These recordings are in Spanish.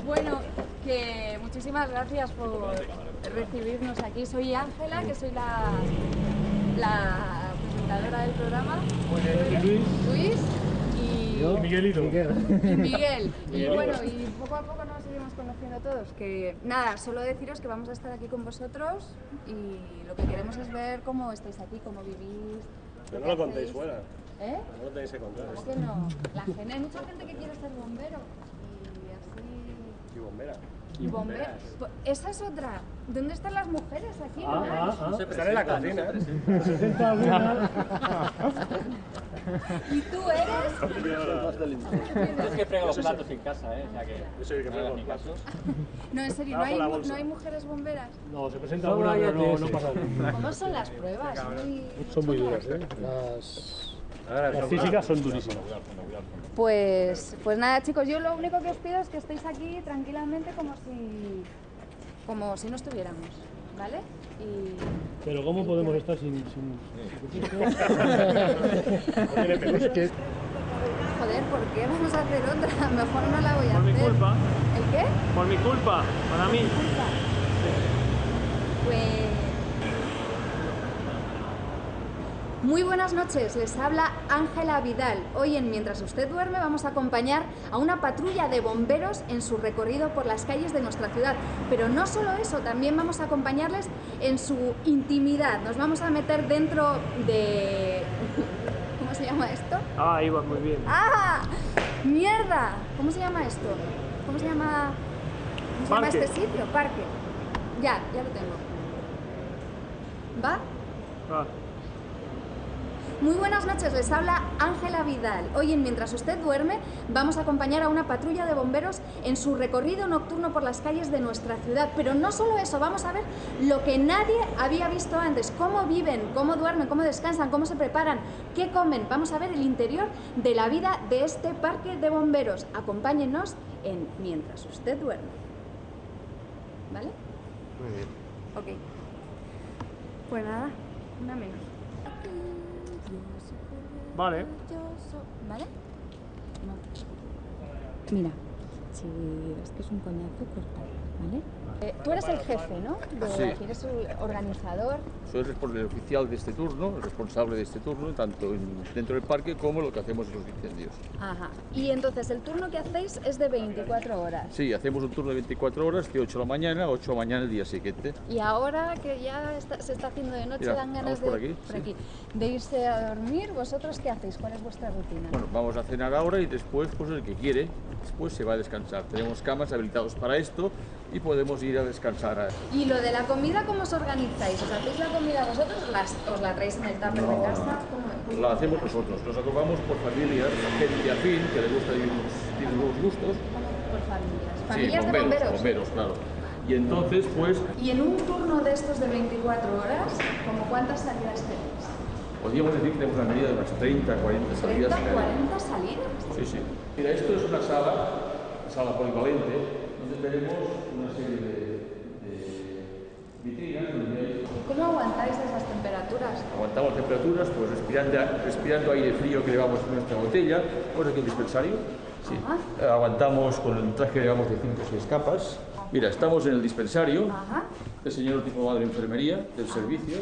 Bueno, que muchísimas gracias por recibirnos aquí. Soy Ángela, que soy la presentadora del programa. Luis y yo, Miguelito. Miguel. Y bueno, y poco a poco nos seguimos conociendo todos. Que nada, solo deciros que vamos a estar aquí con vosotros y lo que queremos es ver cómo estáis aquí, cómo vivís. Pero no lo contéis fuera. ¿Eh? No lo tenéis que contar. ¿Cómo que no? La gente, hay mucha gente que quiere ser bombero y así. Y bombera. Y bomberas. Esa es otra. ¿Dónde están las mujeres aquí? Están en la cocina. ¿Y tú eres? Es que frego los platos en casa, ¿eh? O sea que... Yo soy el que frego los platos. No, en serio, ¿no hay mujeres bomberas? No, se presenta alguna, pero no pasa nada. ¿Cómo son las pruebas? Son muy duras, ¿eh? Las físicas son durísimas. Pues nada, chicos, yo lo único que os pido es que estéis aquí tranquilamente como si no estuviéramos, ¿vale? Pero ¿cómo podemos estar sin... Joder, ¿por qué vamos a hacer otra? Mejor no la voy a hacer. Por mi culpa. ¿El qué? Por mi culpa, para mí. Pues... Muy buenas noches, les habla Ángela Vidal. Hoy en Mientras usted duerme vamos a acompañar a una patrulla de bomberos en su recorrido por las calles de nuestra ciudad. Pero no solo eso, también vamos a acompañarles en su intimidad. Nos vamos a meter dentro de... ¿Cómo se llama esto? Ah, iba muy bien. ¡Ah! ¡Mierda! ¿Cómo se llama esto? ¿Cómo se llama este sitio? Parque. Ya lo tengo. ¿Va? Ah. Muy buenas noches, les habla Ángela Vidal. Hoy en Mientras usted duerme vamos a acompañar a una patrulla de bomberos en su recorrido nocturno por las calles de nuestra ciudad. Pero no solo eso, vamos a ver lo que nadie había visto antes. Cómo viven, cómo duermen, cómo descansan, cómo se preparan, qué comen. Vamos a ver el interior de la vida de este parque de bomberos. Acompáñennos en Mientras usted duerme. ¿Vale? Muy bien. Ok. Pues nada, una menos. Vale. ¿Vale? No. Mira, si ves que es un coñazo, corta, ¿vale? Tú eres el jefe, ¿no? Sí. Aquí eres el organizador. Soy el oficial de este turno, el responsable de este turno, tanto dentro del parque como lo que hacemos en los incendios. Ajá. Y entonces, el turno que hacéis es de 24 horas. Sí, hacemos un turno de 24 horas, de 8 de la mañana a 8 de la mañana el día siguiente. Y ahora que ya se está haciendo de noche, Mira, dan ganas vamos por aquí, de irse a dormir. ¿Vosotros qué hacéis? ¿Cuál es vuestra rutina? Bueno, vamos a cenar ahora y después, pues el que quiere, después se va a descansar. Tenemos camas habilitadas para esto y podemos ir a descansar. ¿Y lo de la comida cómo os organizáis? ¿Os hacéis la comida vosotros? ¿Os la traéis en el tupper de casa? ¿Cómo? La hacemos nosotros, nos agrupamos por familias, gente afín, que le gusta tiene nuevos gustos. Por familias. Sí, ¿Familias de bomberos? bomberos, claro. Y entonces, pues, Y en un turno de estos de 24 horas, ¿como cuántas salidas tenéis? podríamos decir que tenemos una medida de unas 30, 40 salidas. ¿30, 40 salidas? Sí, sí. Mira, esto es una sala polivalente, donde tenemos una serie de vitrinas donde hay... ¿Cómo aguantáis esas temperaturas? Aguantamos temperaturas, pues respirando aire frío que llevamos en nuestra botella, pues aquí el dispensario. Sí. Aguantamos con el traje que llevamos de 5 o 6 capas. Mira, estamos en el dispensario. Ajá. El señor diplomado de enfermería del servicio.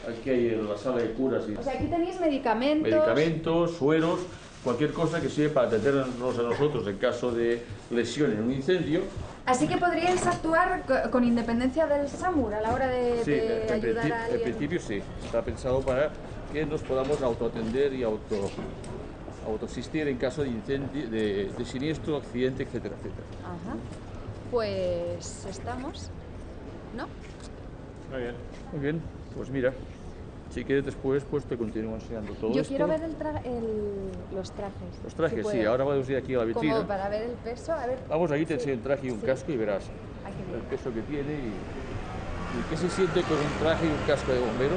Aquí hay la sala de curas y O sea, aquí tenéis medicamentos. medicamentos, sueros, cualquier cosa que sirva para atendernos a nosotros en caso de lesión en un incendio. Así que podríais actuar con independencia del SAMUR a la hora de en ayudar a en alguien. principio sí. Está pensado para que nos podamos autoatender y autoasistir en caso de incendio, de siniestro, accidente, etcétera, etcétera. Ajá. Pues estamos, ¿no? Muy bien. Muy bien, pues mira, si quieres después pues te continúo enseñando todo Yo esto. quiero ver los trajes. Los trajes, si sí, puedo. ahora vamos a ir aquí a la vitrina. Como para ver el peso, a ver. Vamos, aquí te enseño un traje y un casco y verás Aquí el peso que tiene y qué se siente con un traje y un casco de bombero.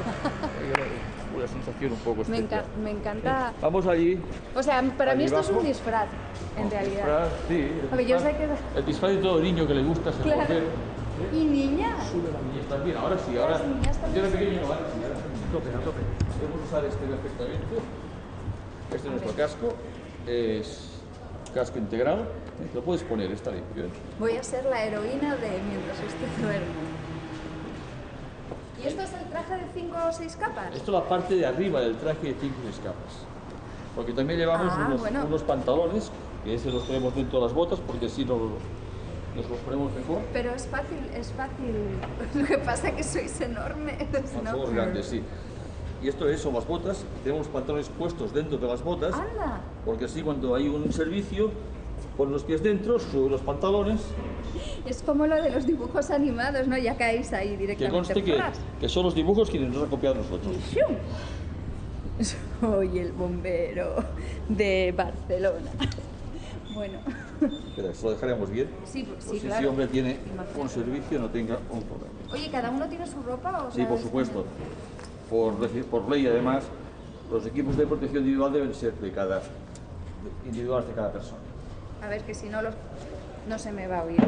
Una sensación un poco especial. Me encanta. Vamos allí. O sea, para mí allí esto es un abajo. disfraz, en realidad. Disfraz, sí, A ver, yo sé que... el disfraz de todo niño que le gusta ser Claro. mujer. ¿Y niñas? Y estás bien, ahora sí, ahora. Las niñas también Yo era son pequeño, ahora sí, ahora. A tope. Podemos usar este perfectamente. Este es nuestro casco. es casco integral. Lo puedes poner, está limpio. Voy a ser la heroína de mientras usted duerme. ¿Y esto es el traje de 5 o 6 capas? Esto es la parte de arriba del traje de 5 o 6 capas. Porque también llevamos unos pantalones, que ese los ponemos dentro de las botas, porque así nos los ponemos mejor. Pero es fácil, es fácil. Lo que pasa es que sois enormes, ¿no? Somos grandes, sí. Y esto son las botas. Tenemos los pantalones puestos dentro de las botas. ¡Anda! Porque así cuando hay un servicio, ponen los pies dentro, suben los pantalones. Es como lo de los dibujos animados, ¿no? Ya caéis ahí directamente. Que conste que son los dibujos que nos han copiado nosotros. Soy el bombero de Barcelona. Bueno. Espera, ¿se lo dejaremos bien? Sí, pues sí, si claro. ese hombre tiene un servicio, no tenga un problema. Oye, ¿cada uno tiene su ropa? O Sí, sea, por supuesto. Por ley, además, los equipos de protección individual deben ser individuales de cada persona. A ver, que si no no se me va a oír.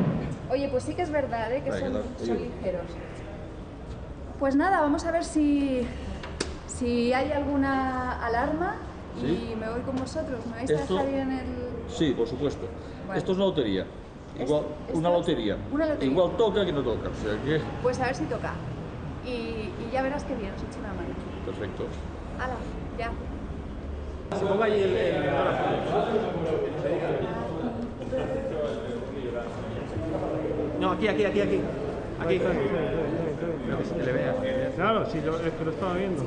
Oye, pues sí que es verdad, ¿eh? Que son ligeros. Pues nada, vamos a ver si hay alguna alarma y ¿Sí? me voy con vosotros. ¿Me vais a dejar ir en el...? Sí, por supuesto. Bueno. Esto es una lotería. Igual, una lotería. Igual toca que no toca. O sea que... Pues a ver si toca. Y ya verás que bien, os echo una mano. Perfecto. ¡Hala! Ya. Se ponga ahí el... No, aquí. Aquí. Pero que se le vea. Claro, sí, es que lo estaba viendo.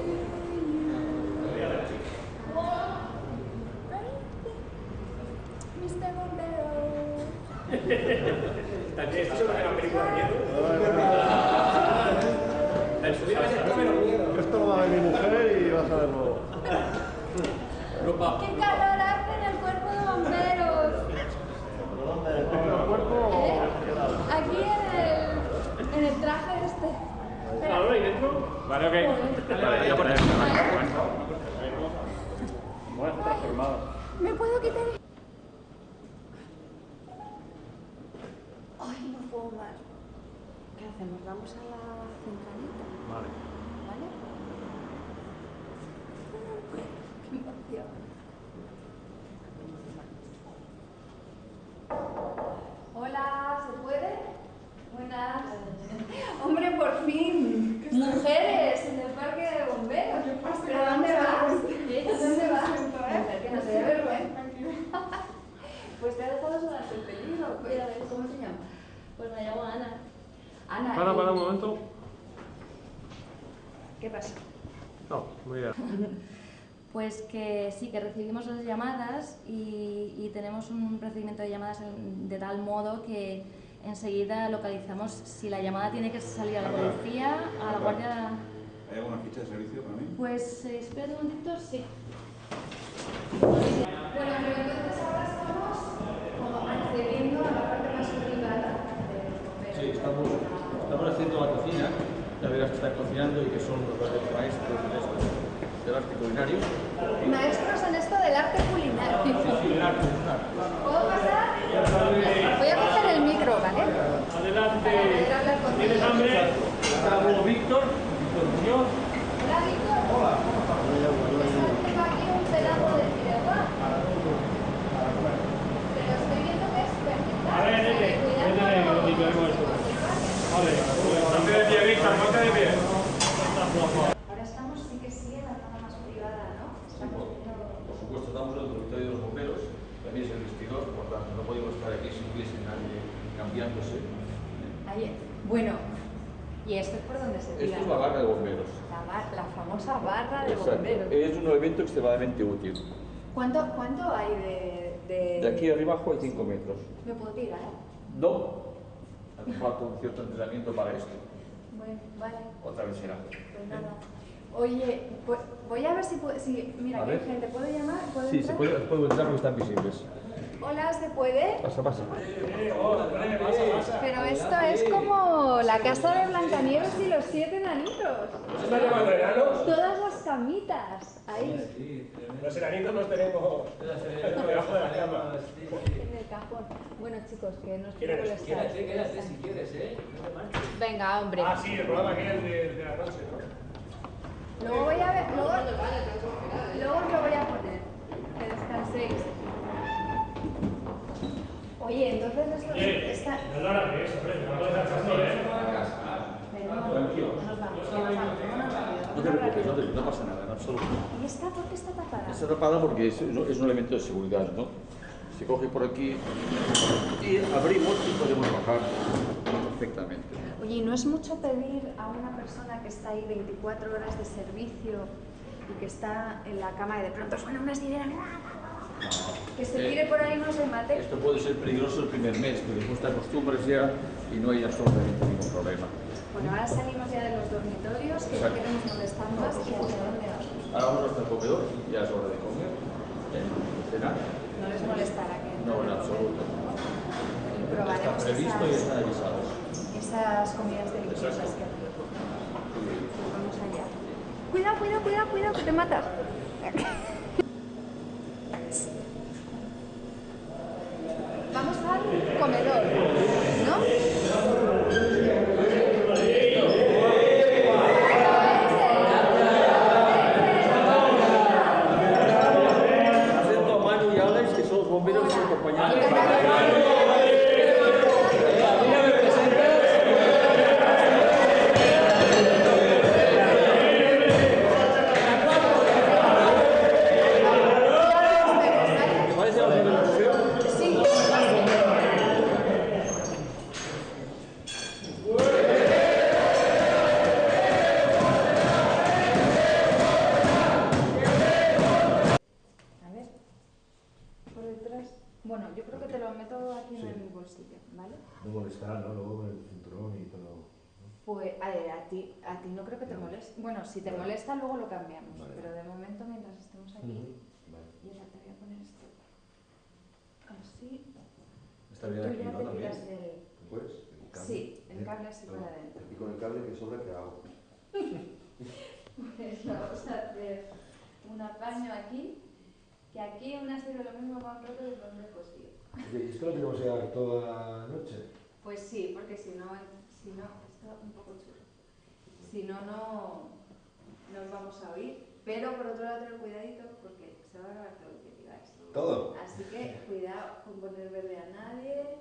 Mr. Bombero. Esto es una película de miedo. Esto lo va a ver mi mujer y vas a verlo. ¡Qué calor hace en el cuerpo de bomberos! Aquí en el traje este. Espera. ¿Ahora ahí dentro? Vale, ok. Vale, ya por dentro. Bueno, transformado. ¿Me puedo quitar? Ay, no puedo más. ¿Qué hacemos? ¿Vamos a la centralita? Vale. ¿Vale? ¡Qué emoción! Hola, ¿se puede? Buenas. Hombre, por fin. Mujeres en el parque de bomberos. ¿Pero dónde vas? ¿Dónde vas? Mujer, que no te dé vergüenza. Pues te ha dejado sudarte el peligro. ¿Cómo te llamas? Pues me llamo Ana. Ana. Para un momento. ¿Qué pasa? No, muy bien. Pues que sí, que recibimos las llamadas y tenemos un procedimiento de llamadas de tal modo que enseguida localizamos si la llamada tiene que salir a la policía, a la guardia... ¿Hay alguna ficha de servicio para mí? Pues espera un momentito, sí. Bueno, pero entonces ahora estamos como accediendo a la parte más privada de los bomberos. Sí, estamos haciendo la cocina. Ya verás que está cocinando y que son los verdaderos maestros del arte culinario. Maestros en esto del arte culinario. Sí, el arte. ¿Puedo pasar? Voy a coger el micro, ¿vale? Adelante. Para poder hablar contigo. ¿Tienes hambre? Está Víctor Muñoz. Hola, Víctor. Hola. Tengo aquí un pedazo de fideuá. Pero estoy viendo que es vertical. A ver, nene, Cuidado. limpiaremos esto. Vale, ponte de pie, Víctor, ponte de pie. Ahora estamos, sí que sí, en la zona más privada, ¿no? Estamos viendo... Por supuesto, estamos en el dormitorio de los bomberos. También es el vestidor, por tanto, no podemos estar aquí sin hubiese nadie cambiándose. Ahí. Bueno, ¿y esto es por donde se tira? Esto es la barra de bomberos. La famosa barra de Exacto. bomberos. Es un elemento extremadamente útil. ¿Cuánto hay de...? De aquí arriba hay 5 metros. ¿Me puedo tirar? No. Hace falta un cierto entrenamiento para esto. Bueno, vale. Otra vez será. Pues nada. Oye, pues voy a ver si puedo... mira, A aquí hay ver. gente. ¿Puedo llamar? ¿Puedo Sí, entrar? puede entrar porque están visibles. Hola, ¿se puede? Pasa, pasa. Pero esto es como la casa de Blancanieves y los 7 enanitos. ¿Estás llamando enanos? Todas las camitas. Ahí, Los enanitos los tenemos debajo de la cama. en el cajón. Bueno, chicos, que no os quiero molestar. Quédate si quieres, ¿eh? No te marches. Venga, hombre. Ah, sí, el programa aquel de la noche, ¿no? Luego voy a ver... Luego os lo voy a poner. Que descanséis. Perdona, que eso, hombre, no puedes hacer esto, ¿eh? Tranquilo. No te preocupes, no pasa nada, en absoluto. ¿Y esta por qué está tapada? Está tapada porque es un elemento de seguridad, ¿no? Se coge por aquí y abrimos y podemos bajar perfectamente. Oye, ¿y no es mucho pedir a una persona que está ahí 24 horas de servicio y que está en la cama y de pronto suena una sirena? Que se tire por ahí y no se mate. Esto puede ser peligroso el primer mes, pero después te acostumbras ya y no hay absolutamente ningún problema. Bueno, ahora salimos ya de los dormitorios, que no queremos molestar más. ¿Y hacia dónde vamos? Ahora vamos hasta el comedor, ya es hora de comer, cenar. No les molestará que No, en absoluto. y Está probaremos previsto y están avisados. esas comidas deliciosas que hacen. Pues vamos allá. Cuidado, cuidado, cuidado, cuidado, que te matas. Vamos al comedor, ¿no? Presento a Manu y Alex, que son los bomberos que nos acompañan. ¿Te parece la primera sesión? Sí. A ver, por detrás. Bueno, yo creo que te lo meto aquí en el bolsillo, ¿vale? No molestará, ¿no? Luego con el cinturón y todo. Pues a ti no creo que te moleste. Bueno, si te molesta luego lo cambiamos, Vale. pero de momento mientras estemos aquí. Vale. Y ahora te voy a poner esto así. Está bien Tú aquí, ya ¿no? te También. tiras el... Pues, el cable. Sí, el cable así para adentro. Y con el cable que sobra, ¿qué hago? Pues vamos a hacer un apaño aquí, que aquí aún ha sido lo mismo con roto y con cosido. Oye, ¿esto lo tenemos que llevar toda la noche? Pues sí, porque si no, está un poco chulo. Si no, no nos vamos a oír. Pero por otro lado, tener cuidadito porque se va a grabar todo lo que digáis. ¿Todo? Así que cuidado con poner verde a nadie.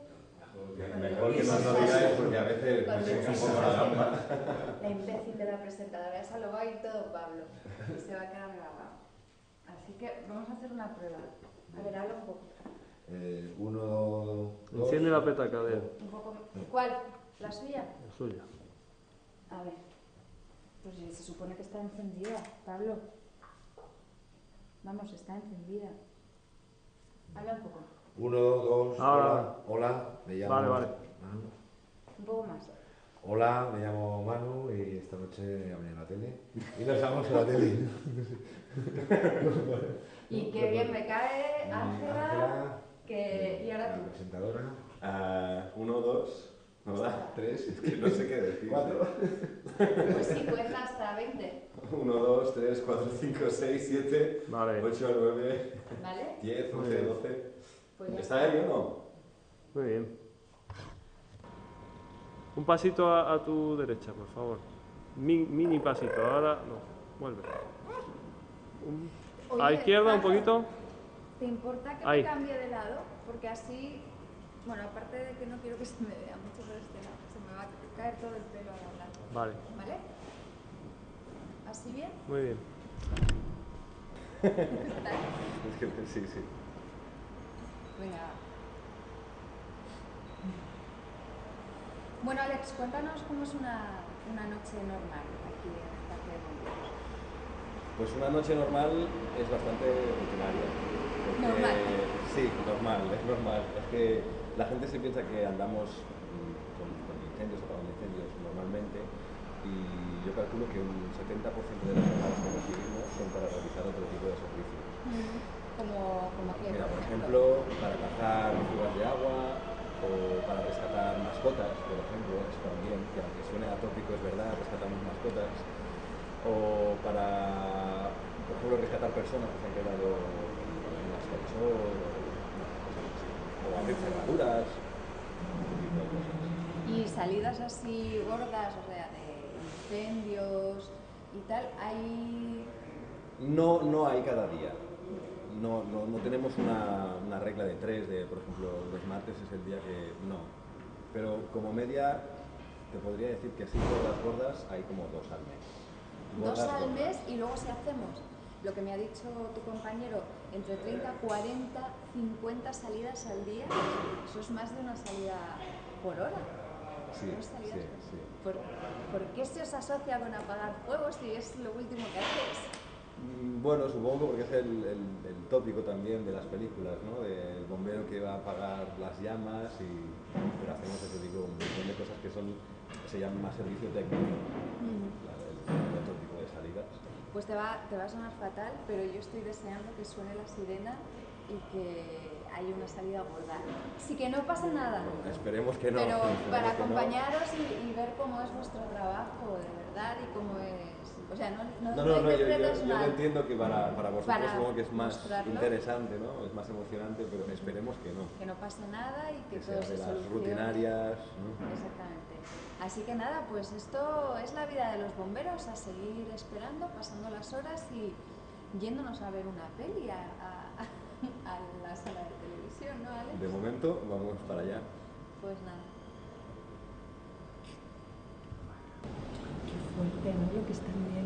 Mejor que no lo digáis porque a veces Cuando me empiece un poco la gamba. La imbécil de la presentadora, esa lo va a ir todo Pablo y se va a quedar grabado. Así que vamos a hacer una prueba. A ver, habla un poco. 1, 2... Enciende la petaca, a ver. Un poco. ¿Cuál? ¿La suya? La suya. A ver. Pues se supone que está encendida, Pablo. Vamos, está encendida. Habla un poco. 1, 2, Ahora. hola, me llamo Vale, vale. Manu. Un poco más. Hola, me llamo Manu y esta noche abrí la tele. Y nos vamos a la tele. Y qué bien me cae, Ángela. Ángela, Y ahora la tú. presentadora. 1, 2, hola, 3, es que no sé qué decir. 4. Pues sí, puedes hasta 20. 1, 2, 3, 4, 5, 6, 7, Vale. 8, 9, ¿Vale? 10, Muy 11, bien. 12. Pues ya ¿Está ahí o no? Muy bien. Un pasito a tu derecha, por favor. Mini pasito. Ahora no. Vuelve. A Oye, izquierda un Pablo, poquito. ¿Te importa que Ahí. me cambie de lado? Porque así, bueno, aparte de que no quiero que se me vea mucho por este lado, se me va a caer todo el pelo al hablar. Vale. ¿Vale? ¿Así bien? Muy bien. Es que sí, sí. Venga. Bueno, Alex, cuéntanos cómo es una noche normal aquí en el Parque de Bomberos. Pues una noche normal es bastante rutinaria. porque- Normal. Sí, normal, es normal. Es que la gente se piensa que andamos con incendios, apagando incendios normalmente, y yo calculo que un 70% de las llamadas que recibimos son para realizar otro tipo de servicios. Como que, Mira, por ejemplo, para cazar fugas de agua o para rescatar mascotas, por ejemplo, eso también, que aunque suene atópico es verdad, rescatamos mascotas, o para, por ejemplo, rescatar personas que se han quedado en un ascensor, o abrir cerraduras, ese tipo de cosas. Y salidas así gordas, o sea, de incendios y tal, hay... No hay cada día. No tenemos una regla de 3, de por ejemplo los martes es el día que no. Pero como media, te podría decir que sí, gordas hay como 2 al mes. Dos al mes, y luego si hacemos lo que me ha dicho tu compañero, entre 30, 40, 50 salidas al día, eso es más de una salida por hora. Sí, sí. ¿Por qué se os asocia con apagar fuegos si es lo último que hacéis? Bueno, supongo que porque es el tópico también de las películas, ¿no? Del bombero que va a apagar las llamas, pero hacemos, eso digo, un montón de cosas que se llaman más servicio técnico, el tópico de salidas. Pues te va a sonar fatal, pero yo estoy deseando que suene la sirena y que haya una salida gorda. Sí que no pasa nada. Esperemos que no. Pero para acompañaros y ver cómo es vuestro trabajo, de verdad, y cómo es... O sea, no interpretes yo mal. entiendo que para vosotros Para supongo que es más mostrarlo, interesante, ¿no? Es más emocionante, pero esperemos que no. Que no pase nada y que sea todo se de las solucione. rutinarias, ¿no? Exactamente. Así que nada, pues esto es la vida de los bomberos, a seguir esperando, pasando las horas y yéndonos a ver una peli a la sala de televisión, ¿no, Alex? De momento vamos para allá. Pues nada. Qué fuerte, ¿no? Lo que están viendo.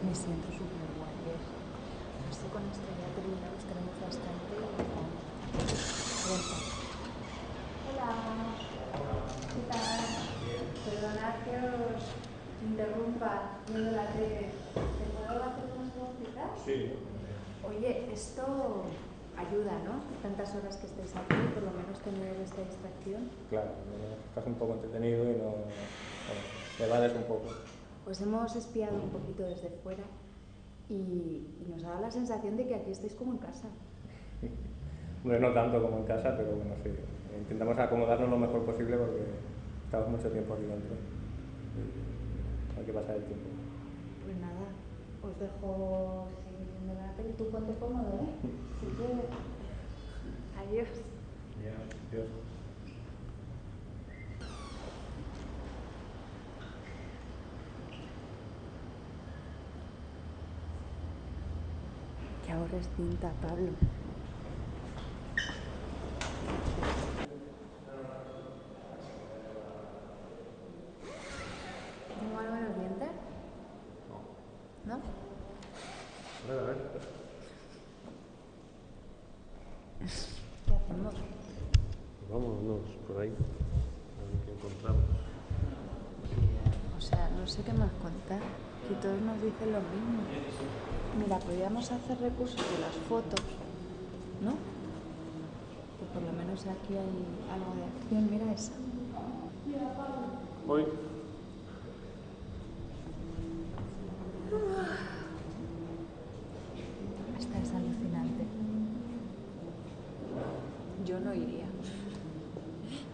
Me siento súper guay. No sé, con esta idea terminamos, tenemos bastante. Hola. ¿Qué tal? Perdonad que os interrumpa viendo la tele. ¿Te puedo hacer unas preguntitas? Sí. Oye, esto ayuda, ¿no? Tantas horas que estáis aquí, por lo menos tener esta distracción. Claro, estás un poco entretenido y te evades un poco. Pues hemos espiado un poquito desde fuera y nos ha dado la sensación de que aquí estáis como en casa. Hombre, no tanto como en casa, pero bueno, sí. Intentamos acomodarnos lo mejor posible porque estamos mucho tiempo aquí dentro. Hay que pasar el tiempo. Pues nada, os dejo seguir viendo la tele. Tú ponte cómodo, ¿eh? Si quieres. Adiós. Adiós. Que ahorres cinta, Pablo. ¿Tengo algo en los dientes? No. A ver. ¿Qué hacemos? Pues vámonos por ahí. A ver qué encontramos. O sea, no sé qué más contar. Que todos nos dicen lo mismo. Mira, podríamos hacer recursos de las fotos, ¿no? Que por lo menos aquí hay algo de acción. Mira esa. Hoy. Esta es alucinante. Yo no iría.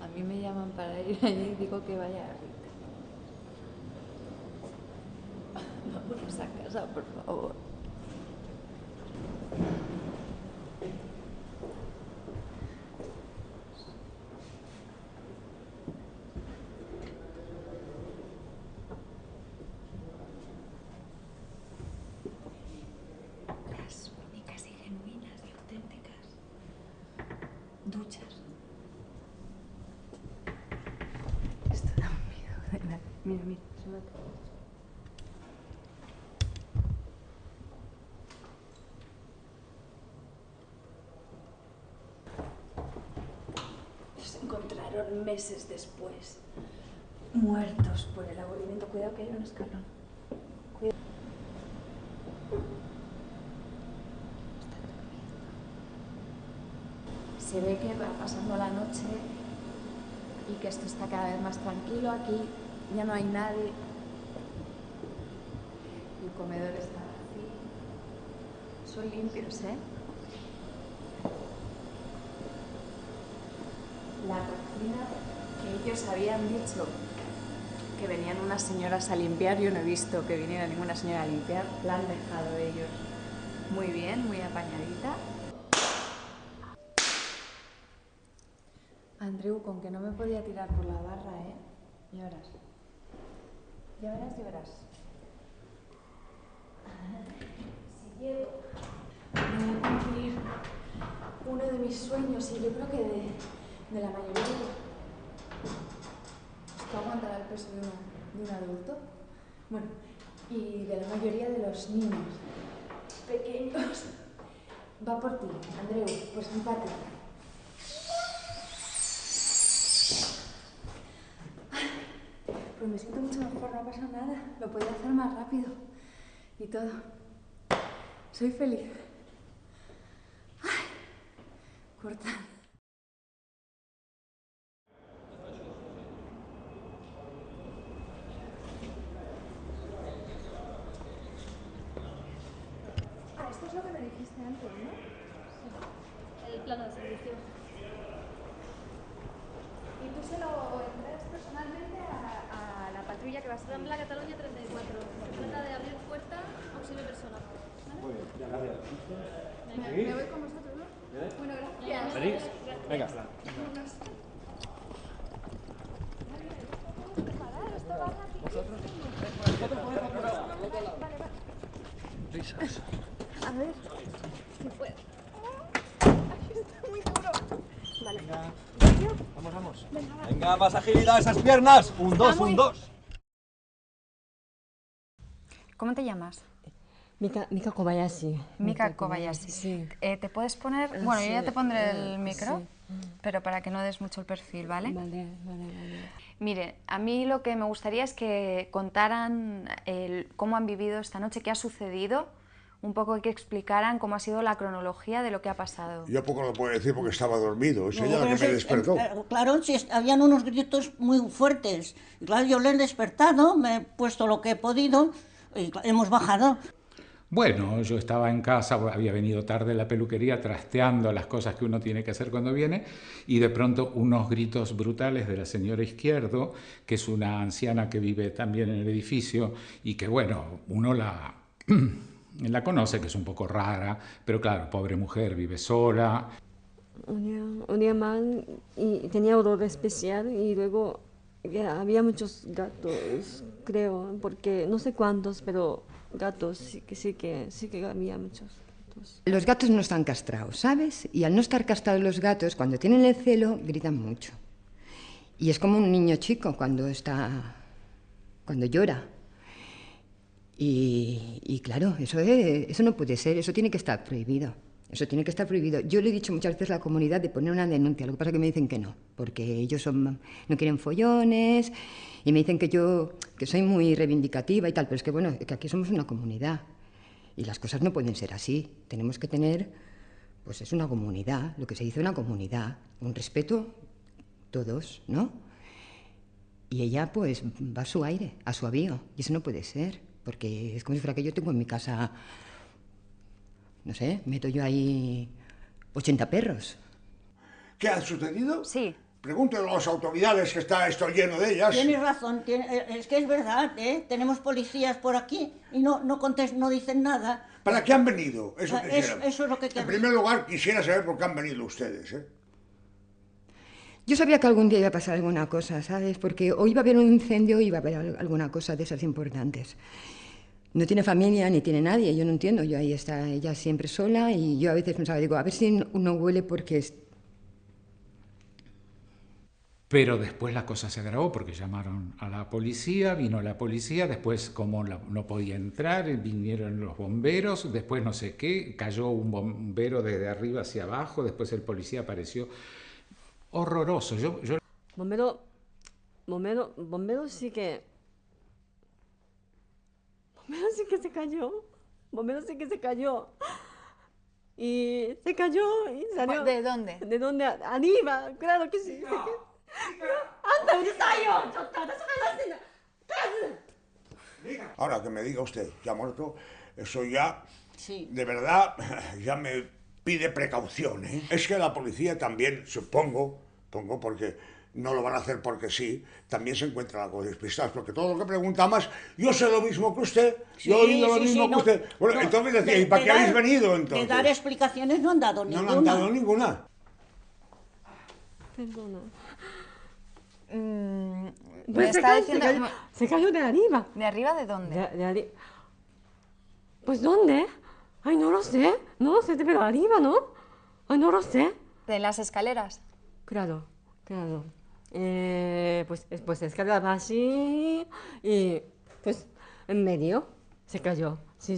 A mí me llaman para ir allí y digo que vaya a Rita. Vámonos a casa, por favor. Las únicas y genuinas y auténticas duchas. Esto da un miedo, de verdad. Mira, súbete. Se encontraron meses después, muertos por el aburrimiento. Cuidado que hay un escalón. Cuidado. Está durmiendo. Se ve que va pasando la noche y que esto está cada vez más tranquilo. Aquí ya no hay nadie. El comedor está vacío. Son limpios, ¿eh? La cocina, que ellos habían dicho que venían unas señoras a limpiar, yo no he visto que viniera ninguna señora a limpiar, la han dejado ellos muy bien, muy apañadita. Andreu, con que no me podía tirar por la barra, ¿eh? Ya verás. Ya verás, ya verás. Si llego, voy a cumplir uno de mis sueños y yo creo que de la mayoría. ¿Esto aguantará el peso de un adulto? Bueno, y de la mayoría de los niños pequeños. Va por ti, Andreu, pues empate. Pues me siento mucho mejor, no pasa nada. Lo podía hacer más rápido. Y todo. Soy feliz. Ay, corta. Esto es lo que me dijiste antes, ¿no? Sí. El plano de servicio. Y tú se lo entregas personalmente a la patrulla que va a estar. Rambla Cataluña 34. Trata de abrir puerta, auxilio personal. ¿Vale? Muy bien, ya, gracias. Me voy con vosotros, ¿no? Bueno, gracias. ¿Venís? Venga. Risas. A ver, si puedo. Ay, está muy duro. Vale. Vamos. Venga, más agilidad esas piernas. Un 2, un 2. ¿Cómo te llamas? Mika Kobayashi. Mika Kobayashi. Sí. ¿Te puedes poner...? Bueno, yo ya te pondré el micro, sí. pero para que no des mucho el perfil, ¿vale? Vale. Mire, a mí lo que me gustaría es que contaran cómo han vivido esta noche, qué ha sucedido, un poco que explicaran cómo ha sido la cronología de lo que ha pasado. Yo poco lo puedo decir porque estaba dormido, es ella la que me despertó. Claro, sí, habían unos gritos muy fuertes. Y claro, yo le he despertado, me he puesto lo que he podido y hemos bajado. Bueno, yo estaba en casa, había venido tarde a la peluquería trasteando las cosas que uno tiene que hacer cuando viene y de pronto unos gritos brutales de la señora Izquierdo, que es una anciana que vive también en el edificio y que bueno, uno la conoce, que es un poco rara, pero claro, pobre mujer, vive sola. Un día mal y tenía olor especial y luego había muchos gatos, creo, porque no sé cuántos, pero... gatos, sí que había muchos gatos. Los gatos no están castrados, ¿sabes? Y al no estar castrados los gatos, cuando tienen el celo, gritan mucho. Y es como un niño chico cuando llora. Y claro, eso no puede ser, eso tiene que estar prohibido. Eso tiene que estar prohibido. Yo le he dicho muchas veces a la comunidad de poner una denuncia, lo que pasa es que me dicen que no, porque ellos no quieren follones y me dicen que soy muy reivindicativa y tal, pero es que bueno, que aquí somos una comunidad y las cosas no pueden ser así. Tenemos que tener, pues es una comunidad, lo que se dice una comunidad, un respeto todos, ¿no? Y ella pues va a su aire, a su avío, y eso no puede ser, porque es como si fuera que yo tengo en mi casa... No sé, meto yo ahí 80 perros. ¿Qué ha sucedido? Sí. Pregúntale a las autoridades que está esto lleno de ellas. Tienes razón, es que es verdad, ¿eh? Tenemos policías por aquí y no dicen nada. ¿Para qué han venido? Eso es lo que En primer lugar, quisiera saber por qué han venido ustedes, ¿eh? Yo sabía que algún día iba a pasar alguna cosa, ¿sabes? Porque o iba a haber un incendio o iba a haber alguna cosa de esas importantes. No tiene familia ni tiene nadie, yo no entiendo. Yo ahí está ella siempre sola y yo a veces pensaba, digo, a ver si uno huele porque... Pero después la cosa se agravó porque llamaron a la policía, vino la policía, después como no podía entrar, vinieron los bomberos, después no sé qué, cayó un bombero desde arriba hacia abajo, después el policía apareció. Horroroso. Bombero sí que... Bombero sí que se cayó. Bombero sí que se cayó. Y se cayó y salió. ¿De dónde? ¿De dónde? Arriba, claro que sí. Ahora que me diga usted que ha muerto, eso ya, sí, de verdad, ya me pide precaución, ¿eh? Es que la policía también, supongo, porque no lo van a hacer porque sí, también se encuentran algo despistados, porque todo lo que pregunta más, yo sé lo mismo que usted, yo he oído lo mismo que usted. Bueno, entonces decía, ¿y para qué habéis venido entonces? De dar explicaciones no han dado ninguna. No han dado ninguna. Perdona. Me está diciendo... Se cayó de arriba. ¿De arriba de dónde? Pues ¿dónde? Ay, no lo sé, pero arriba, ¿no? Ay, no lo sé. ¿De las escaleras? Claro. Pues es que hablaba así y pues en medio se cayó. Sí.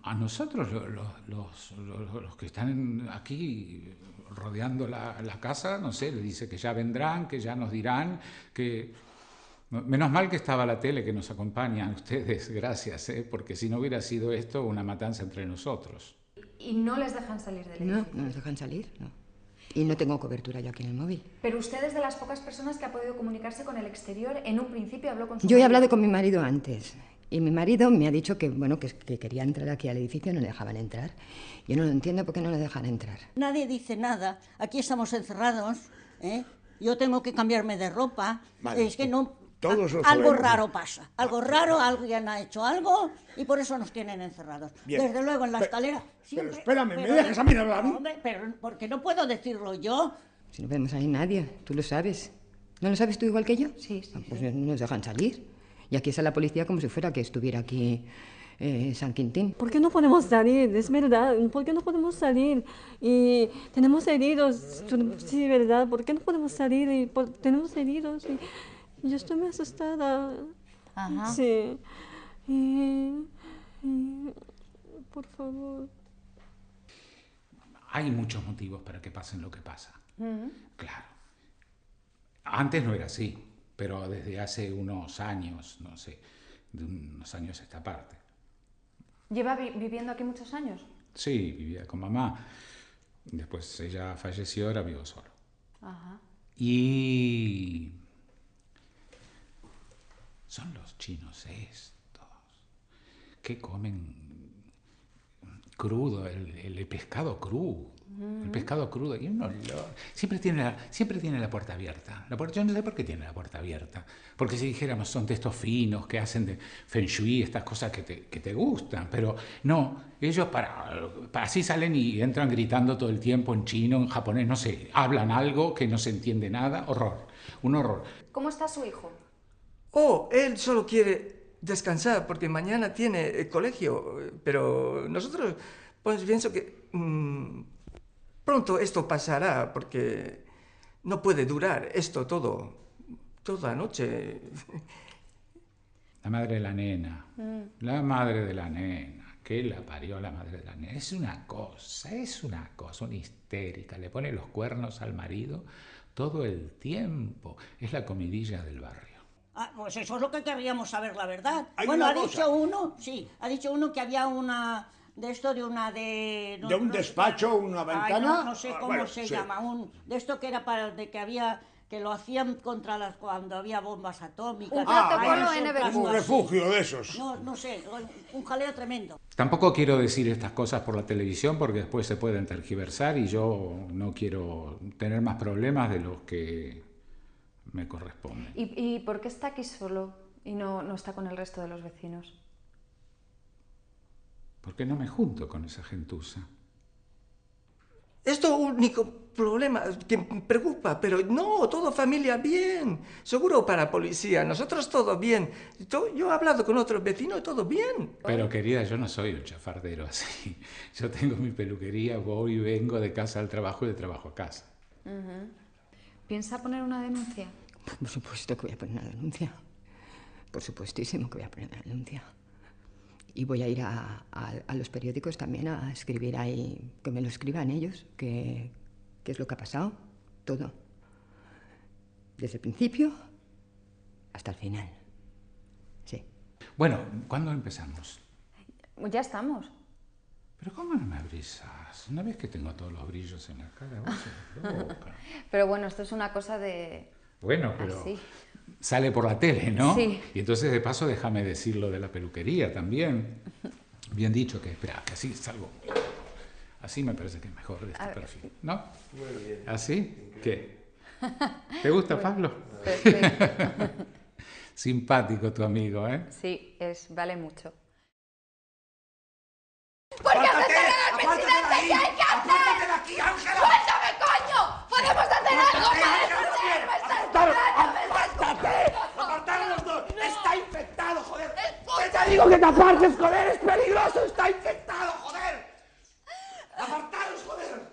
A nosotros, los que están aquí rodeando la casa, no sé, le dice que ya vendrán, que ya nos dirán, que... Menos mal que estaba la tele que nos acompaña a ustedes, gracias, porque si no hubiera sido esto una matanza entre nosotros. ¿Y no les dejan salir del edificio? No nos dejan salir, no. Y no tengo cobertura yo aquí en el móvil. Pero usted es de las pocas personas que ha podido comunicarse con el exterior. En un principio habló con su Yo he marido. hablado con mi marido antes. Y mi marido me ha dicho que, bueno, que quería entrar aquí al edificio y no le dejaban entrar. Yo no lo entiendo por qué no le dejan entrar. Nadie dice nada. Aquí estamos encerrados, ¿eh? Yo tengo que cambiarme de ropa. Vale, es que no... todos lo algo sabemos. raro pasa. Algo raro, alguien ha hecho algo y por eso nos tienen encerrados. Bien. Desde luego en la escalera... Pero espérame, ¿me dejas a mí hablar? Hombre, pero porque no puedo decirlo yo. Si no podemos salir nadie, tú lo sabes. ¿No lo sabes tú igual que yo? Sí. Pues no nos dejan salir. Y aquí está la policía como si fuera que estuviera aquí San Quintín. ¿Por qué no podemos salir? Es verdad, ¿por qué no podemos salir? Y tenemos heridos, sí, ¿verdad? ¿Por qué no podemos salir? Y tenemos heridos y yo estoy muy asustada. Ajá. Sí. Y por favor. Hay muchos motivos para que pasen lo que pasa. Claro. Antes no era así, pero desde hace unos años, no sé, de unos años a esta parte. ¿Lleva viviendo aquí muchos años? Sí, vivía con mamá. Después ella falleció, ahora vivo solo. Ajá. Y son los chinos estos que comen crudo, el pescado crudo. El pescado crudo y un olor. Siempre tiene la puerta abierta. Yo no sé por qué tiene la puerta abierta. Porque si dijéramos son de estos finos que hacen de feng shui, estas cosas que te gustan. Pero no, ellos para así salen y entran gritando todo el tiempo en chino, en japonés, no sé, hablan algo que no se entiende nada. Horror, un horror. ¿Cómo está su hijo? Oh, él solo quiere descansar porque mañana tiene colegio. Pero nosotros, pues pienso que... pronto esto pasará, porque no puede durar esto toda la noche. La madre de la nena, la madre de la nena, que la parió la madre de la nena. Es una cosa, una histérica. Le pone los cuernos al marido todo el tiempo. Es la comidilla del barrio. Ah, pues eso es lo que querríamos saber, la verdad. Hay Bueno, una ha cosa. dicho uno que había una... De esto, de una de... ¿De un despacho, una ventana? No sé cómo Bueno, se sí. llama. De esto que era para... de que había... que lo hacían contra cuando había bombas atómicas. Un protocolo Hay NBQ. Un así. refugio de esos. No sé, un jaleo tremendo. Tampoco quiero decir estas cosas por la televisión porque después se pueden tergiversar y yo no quiero tener más problemas de los que me corresponden. ¿Y por qué está aquí solo y no está con el resto de los vecinos? ¿Por qué no me junto con esa gentuza? Esto es el único problema que me preocupa, pero no, todo familia bien. Seguro para policía, nosotros todo bien. Yo he hablado con otros vecinos y todo bien. Pero querida, yo no soy un chafardero así. Yo tengo mi peluquería, voy y vengo de casa al trabajo y de trabajo a casa. ¿Piensa poner una denuncia? Por supuesto que voy a poner una denuncia. Por supuestísimo que voy a poner una denuncia. Y voy a ir a los periódicos también a escribir ahí, que me lo escriban ellos, qué es lo que ha pasado, todo. Desde el principio hasta el final. Sí. Bueno, ¿cuándo empezamos? Ya estamos. Pero ¿cómo no me avisas? Una vez que tengo todos los brillos en la cara, vos sos loca. Pero bueno, esto es una cosa de... Bueno, pero Así. sale por la tele, ¿no? Sí. Y entonces, de paso, déjame decir lo de la peluquería también. Bien dicho, que espera, que así salgo. Así me parece que es mejor de este perfil, ¿no? Muy bien. ¿Así? ¿Qué? ¿Te gusta, Pablo? Perfecto. Simpático tu amigo, ¿eh? Sí, vale mucho. ¿Por qué has encerrado al presidente? ¿Qué hay que hacer? de aquí, Ángela! ¡Suéltame, coño! ¡Podemos hacer algo para detener! ¡Me estás curando! ¡Me estás curando! ¡Apartar los dos! ¡Está infectado, joder! ¡Escucha! ¡Te digo que te apartes, joder! ¡Es peligroso! ¡Está infectado, joder! ¡Apartaros, joder!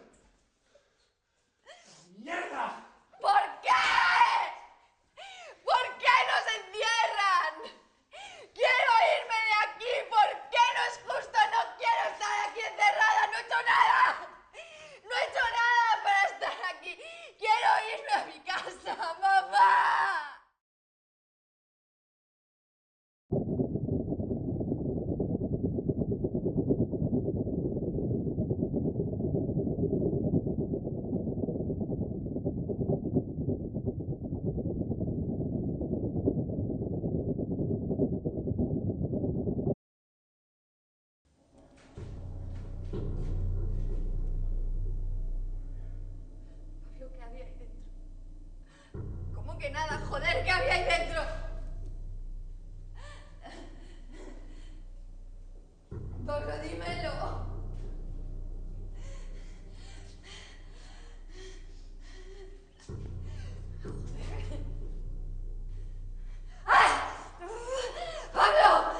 ¡Mierda! ¿Por qué? que nada, joder, ¿qué había ahí dentro? Pablo, dímelo. ¡Pablo!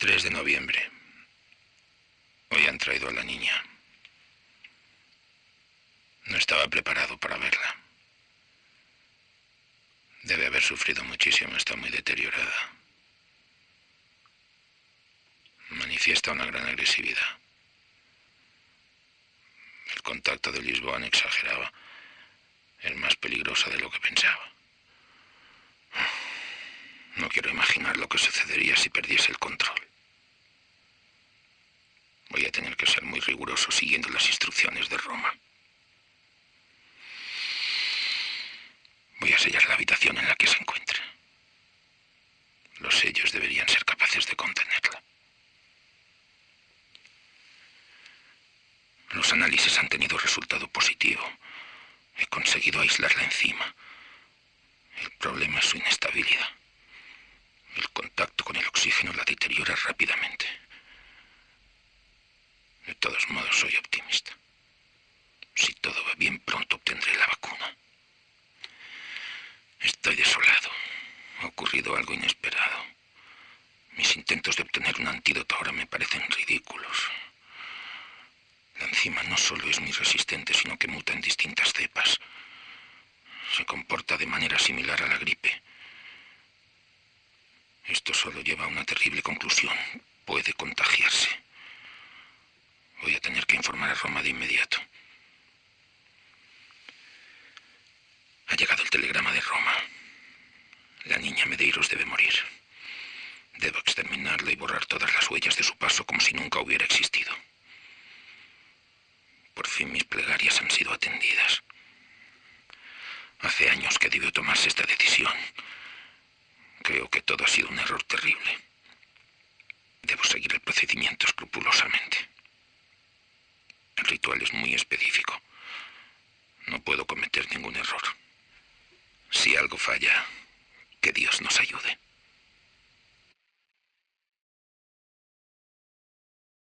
3 de noviembre. Hoy han traído a la niña. No estaba preparado para verla. Debe haber sufrido muchísimo, está muy deteriorada. Manifiesta una gran agresividad. El contacto de Lisboa exageraba. Es más peligrosa de lo que pensaba. No quiero imaginar lo que sucedería si perdiese el control. Voy a tener que ser muy riguroso siguiendo las instrucciones de Roma. Voy a sellar la habitación en la que se encuentra. Los sellos deberían ser capaces de contenerla. Los análisis han tenido resultado positivo. He conseguido aislar la enzima. El problema es su inestabilidad. El contacto con el oxígeno la deteriora rápidamente. De todos modos, soy optimista. Si todo va bien, pronto obtendré la vacuna. Estoy desolado. Ha ocurrido algo inesperado. Mis intentos de obtener un antídoto ahora me parecen ridículos. La enzima no solo es muy resistente, sino que muta en distintas cepas. Se comporta de manera similar a la gripe. Esto solo lleva a una terrible conclusión. Puede contagiarse. Voy a tener que informar a Roma de inmediato. Ha llegado el telegrama de Roma. La niña Medeiros debe morir. Debo exterminarla y borrar todas las huellas de su paso como si nunca hubiera existido. Por fin mis plegarias han sido atendidas. Hace años que debió tomarse esta decisión. Creo que todo ha sido un error terrible. Debo seguir el procedimiento escrupulosamente. El ritual es muy específico. No puedo cometer ningún error. Si algo falla, que Dios nos ayude.